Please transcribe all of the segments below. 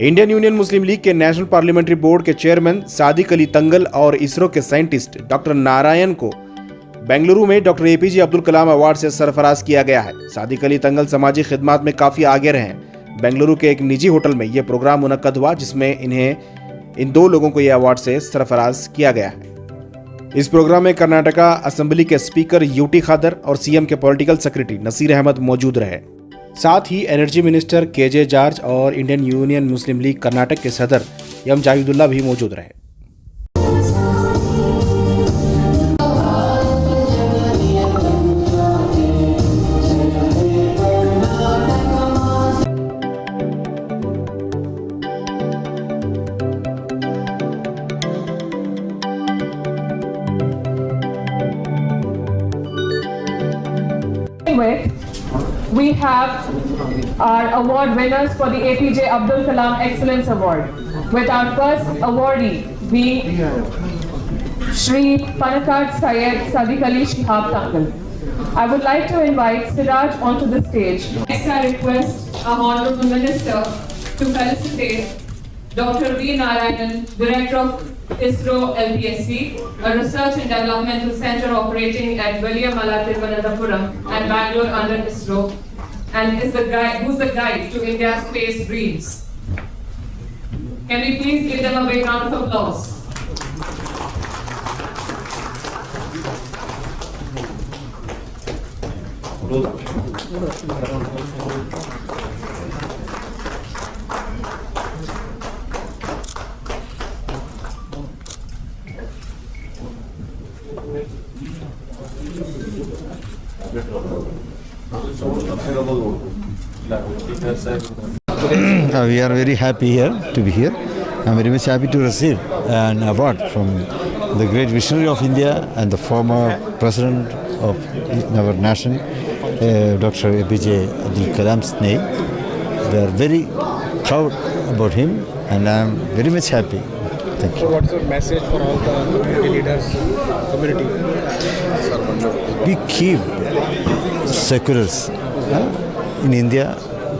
Indian union मुस्लिम league के national parliamentary board के chairman Sadiq Ali तंगल और इसरो के साइंटिस्ट डॉक्टर नारायण को बेंगलुरु में doctor APJ Abdul Kalam award से सरफराज किया गया है। सादिक अली तंगल समाजी खिदमत में काफी आगे रहे हैं। बेंगलुरु के एक निजी होटल में यह प्रोग्राम मुनक्कद हुआ, जिसमें इन दो लोगों को यह अवार्ड से सरफराज किया गया है। इस प्रोग्राम में कर्नाटका असेंबली के स्पीकर UT खादर और CM के पॉलिटिकल सेक्रेटरी नसीर अहमद मौजूद रहे। साथ ही एनर्जी मिनिस्टर KJ जॉर्ज और इंडियन यूनियन मुस्लिम लीग कर्नाटक के सदर M.J.A.B.D.UL भी मौजूद रहे। We have our award winners for the A.P.J. Abdul Kalam Excellence Award, with our first awardee being Shri Panakat Syed Sadiq Ali Shihab Tangal. I would like to invite Siraj onto the stage. Next, I request our Honorable Minister to felicitate Dr. V. Narayanan, Director of ISRO LPSC, a research and developmental center operating at Veliamala Thiruvananthapuram and Bangalore under ISRO, and who's the guide to India's space dreams. Can we please give them a big round of applause? We are very happy to be here. I'm very much happy to receive an award from the great visionary of India and the former president of our nation, Dr. A.P.J.ABDUL Kalam's name. We are very proud about him and I'm very much happy. Thank you. So what's your message for all the community leaders, community? We keep seculars in India.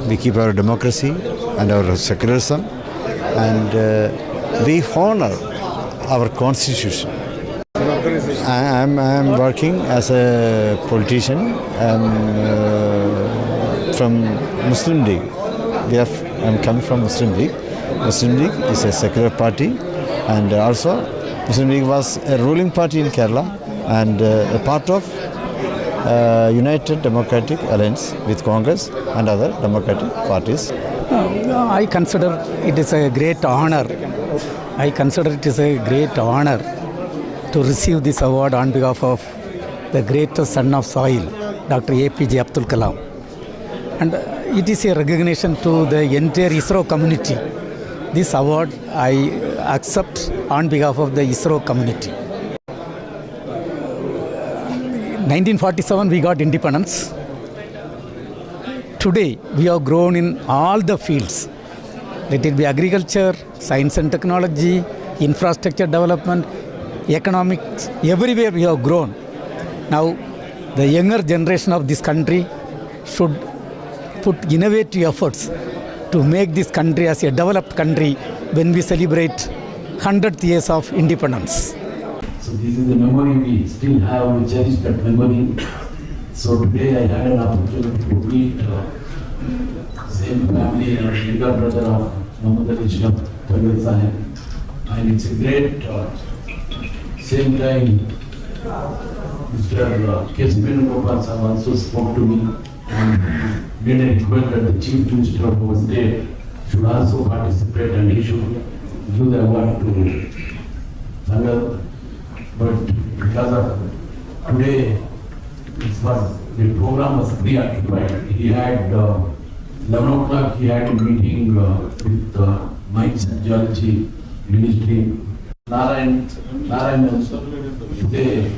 We keep our democracy and our secularism, and we honor our constitution. I am working as a politician from Muslim League. I'm coming from Muslim League. Muslim League is a secular party, and also Muslim League was a ruling party in Kerala and a part of United Democratic Alliance with Congress and other democratic parties. I consider it is a great honor. To receive this award on behalf of the greatest son of soil, Dr. A.P.J. Abdul Kalam. And it is a recognition to the entire ISRO community. This award I accept on behalf of the ISRO community. 1947 we got independence. Today we have grown in all the fields. Let it be agriculture, science and technology, infrastructure development, economics, everywhere we have grown. Now the younger generation of this country should put innovative efforts to make this country as a developed country when we celebrate 100th years of independence. So this is the memory we still have, we cherish that memory. So today I had an opportunity to meet same family and younger brother of Muhammad Ali Shihab Tangal Sahib. And it's a great, same time, Mr. K. Gopal Sahib also spoke to me and made a request that the Chief Minister of our state should also participate and he should give the award to Tangal. But because of today, the program was preoccupied. He had 11 o'clock. He had a meeting with Mines and Geology Ministry. Narayanan today.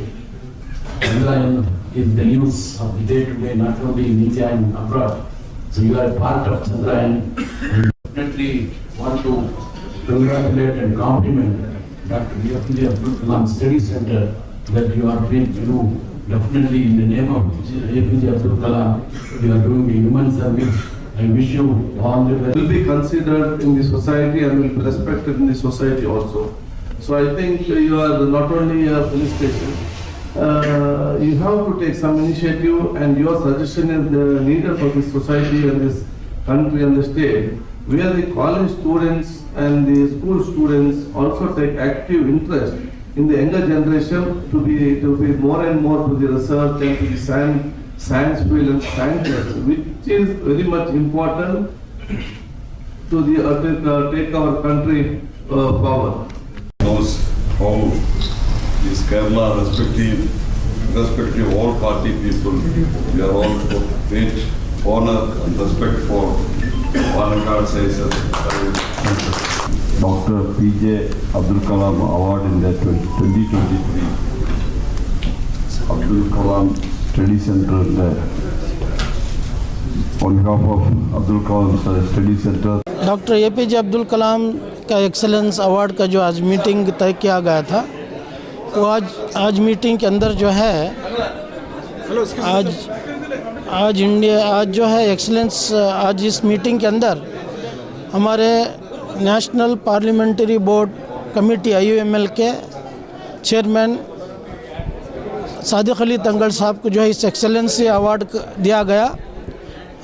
Narayanan is the news of the day today, not only in India and abroad. So you are a part of Chandrayaan. I definitely want to congratulate and compliment Dr. A.P.J. Abdul Kalam Study Center that you are being through. Definitely in the name of A.P.J. Abdul Kalam, you are doing a human service I wish you all the best. Will be considered in the society and will be respected in the society also. So I think you are not only a police station, you have to take some initiative, and your suggestion is needed for this society and this country and the state, where the college students and the school students also take active interest in the younger generation to be more and more to the research and to the science field and scientists, which is very much important to take our country forward. Knows how is Kerala respective all party people, we are all great honor and respect for Palakkad says Dr. P.J.ABDUL Kalam Award in the 2023 Abdul Kalam Study Center on behalf of Abdul Kalam Study Center. Doctor A.P.J. Abdul Kalam का excellence award का जो आज meeting तय किया गया था, वो आज मीटिंग के अंदर जो है आज जो है एक्सेलेंस, आज इस मीटिंग के अंदर हमारे national parliamentary board committee IUML के चेयरमैन सादिक अली तंगल साहब को जो है इस एक्सेलेंसी अवार्ड दिया गया।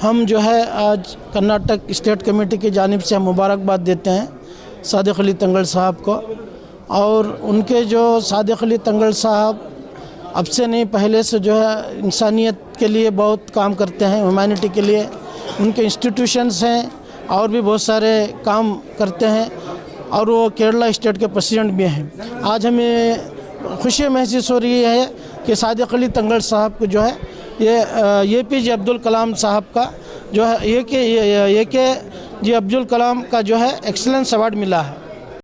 हम जो है आज कर्नाटक स्टेट कमेटी की जानिब से हम मुबारकबाद देते हैं सादिक अली तंगल साहब को। और उनके जो सादिक अली तंगल साहब अब से नहीं पहले से जो है इंसानियत के लिए बहुत काम करते हैं, ह्यूमैनिटी के लिए उनके इंस्टीट्यूशंस हैं और भी बहुत सारे काम करते हैं, और वो केरला स्टेट के प्रेसिडेंट भी हैं। आज हमें खुशी महसूस हो रही है कि सादिक अली तंगल साहब को जो है ये A.P.J. अब्दुल कलाम साहब का जो है ये के अब्दुल कलाम का जो है एक्सीलेंस अवार्ड मिला है।